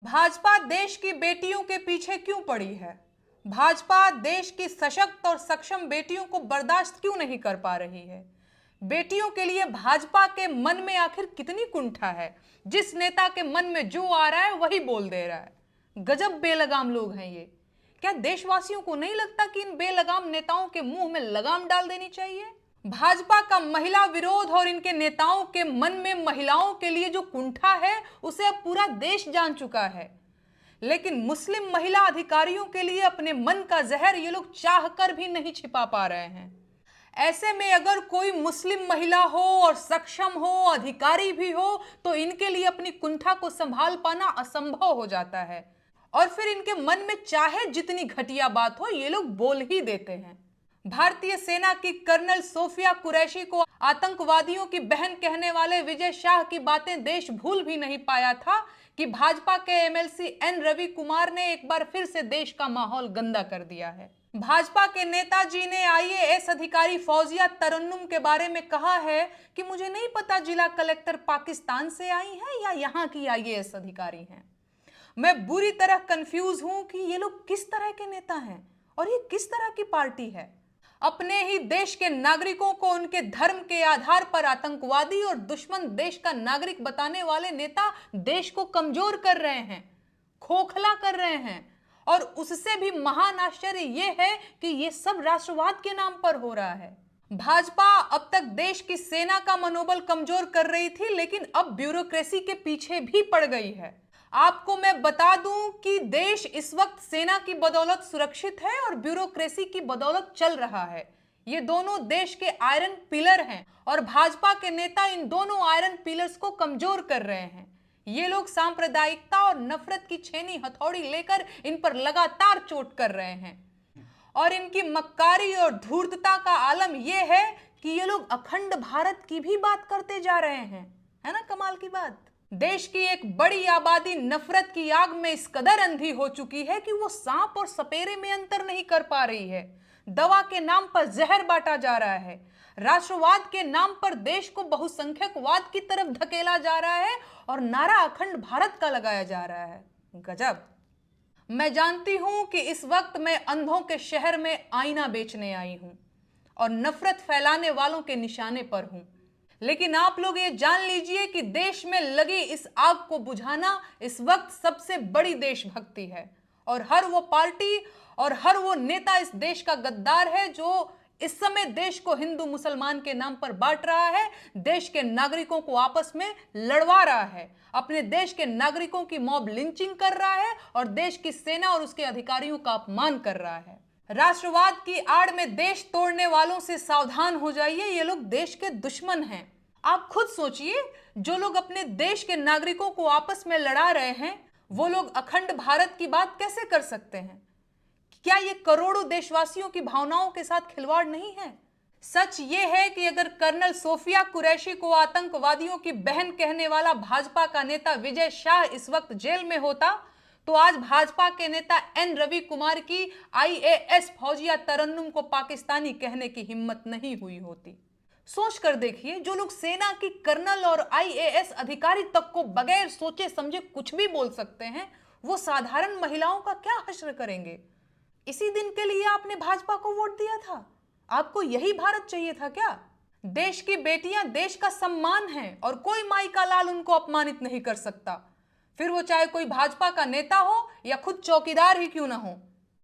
भाजपा देश की बेटियों के पीछे क्यों पड़ी है? भाजपा देश की सशक्त और सक्षम बेटियों को बर्दाश्त क्यों नहीं कर पा रही है? बेटियों के लिए भाजपा के मन में आखिर कितनी कुंठा है? जिस नेता के मन में जो आ रहा है वही बोल दे रहा है। गजब बेलगाम लोग हैं ये। क्या देशवासियों को नहीं लगता कि इन बेलगाम नेताओं के मुंह में लगाम डाल देनी चाहिए? भाजपा का महिला विरोध और इनके नेताओं के मन में महिलाओं के लिए जो कुंठा है उसे अब पूरा देश जान चुका है। लेकिन मुस्लिम महिला अधिकारियों के लिए अपने मन का जहर ये लोग चाहकर भी नहीं छिपा पा रहे हैं। ऐसे में अगर कोई मुस्लिम महिला हो और सक्षम हो, अधिकारी भी हो, तो इनके लिए अपनी कुंठा को संभाल पाना असंभव हो जाता है और फिर इनके मन में चाहे जितनी घटिया बात हो ये लोग बोल ही देते हैं। भारतीय सेना की कर्नल सोफिया कुरैशी को आतंकवादियों की बहन कहने वाले विजय शाह की बातें देश भूल भी नहीं पाया था कि भाजपा के एमएलसी एन रवि कुमार ने एक बार फिर से देश का माहौल गंदा कर दिया है। भाजपा के नेताजी ने आईएएस अधिकारी फौजिया तरन्नुम के बारे में कहा है कि मुझे नहीं पता जिला कलेक्टर पाकिस्तान से आई है या यहाँ की आईएएस अधिकारी हैं। मैं बुरी तरह कंफ्यूज हूं कि ये लोग किस तरह के नेता हैं और ये किस तरह की पार्टी है। अपने ही देश के नागरिकों को उनके धर्म के आधार पर आतंकवादी और दुश्मन देश का नागरिक बताने वाले नेता देश को कमजोर कर रहे हैं, खोखला कर रहे हैं। और उससे भी महान आश्चर्य यह है कि यह सब राष्ट्रवाद के नाम पर हो रहा है। भाजपा अब तक देश की सेना का मनोबल कमजोर कर रही थी, लेकिन अब ब्यूरोक्रेसी के पीछे भी पड़ गई है। आपको मैं बता दूं कि देश इस वक्त सेना की बदौलत सुरक्षित है और ब्यूरोक्रेसी की बदौलत चल रहा है। ये दोनों देश के आयरन पिलर हैं और भाजपा के नेता इन दोनों आयरन पिलर्स को कमजोर कर रहे हैं। ये लोग सांप्रदायिकता और नफरत की छेनी हथौड़ी लेकर इन पर लगातार चोट कर रहे हैं और इनकी मक्कारी और धूर्तता का आलम यह है कि ये लोग अखंड भारत की भी बात करते जा रहे हैं। है ना कमाल की बात? देश की एक बड़ी आबादी नफरत की आग में इस कदर अंधी हो चुकी है कि वो सांप और सपेरे में अंतर नहीं कर पा रही है। दवा के नाम पर जहर बांटा जा रहा है, राष्ट्रवाद के नाम पर देश को बहुसंख्यकवाद की तरफ धकेला जा रहा है और नारा अखंड भारत का लगाया जा रहा है। गजब। मैं जानती हूं कि इस वक्त मैं अंधों के शहर में आईना बेचने आई हूं और नफरत फैलाने वालों के निशाने पर हूं, लेकिन आप लोग ये जान लीजिए कि देश में लगी इस आग को बुझाना इस वक्त सबसे बड़ी देशभक्ति है और हर वो पार्टी और हर वो नेता इस देश का गद्दार है जो इस समय देश को हिंदू मुसलमान के नाम पर बांट रहा है, देश के नागरिकों को आपस में लड़वा रहा है, अपने देश के नागरिकों की मॉब लिंचिंग कर रहा है और देश की सेना और उसके अधिकारियों का अपमान कर रहा है। राष्ट्रवाद की आड़ में देश तोड़ने वालों से सावधान हो जाइए, ये लोग देश के दुश्मन हैं। आप खुद सोचिए, जो लोग अपने देश के नागरिकों को आपस में लड़ा रहे हैं वो लोग अखंड भारत की बात कैसे कर सकते हैं? क्या ये करोड़ों देशवासियों की भावनाओं के साथ खिलवाड़ नहीं है? सच ये है कि अगर कर्नल सोफिया कुरैशी को आतंकवादियों की बहन कहने वाला भाजपा का नेता विजय शाह इस वक्त जेल में होता तो आज भाजपा के नेता एन रवि कुमार की आईएएस फौजिया तरन्नुम को पाकिस्तानी कहने की हिम्मत नहीं हुई होती। सोच कर देखिए, जो लोग सेना की कर्नल और आईएएस अधिकारी तक को बगैर सोचे समझे कुछ भी बोल सकते हैं, वो साधारण महिलाओं का क्या हश्र करेंगे? इसी दिन के लिए आपने भाजपा को वोट दिया था? आपको यही भारत चाहिए था क्या? देश की बेटियां देश का सम्मान है और कोई माई का लाल उनको अपमानित नहीं कर सकता, फिर वो चाहे कोई भाजपा का नेता हो या खुद चौकीदार ही क्यों ना हो।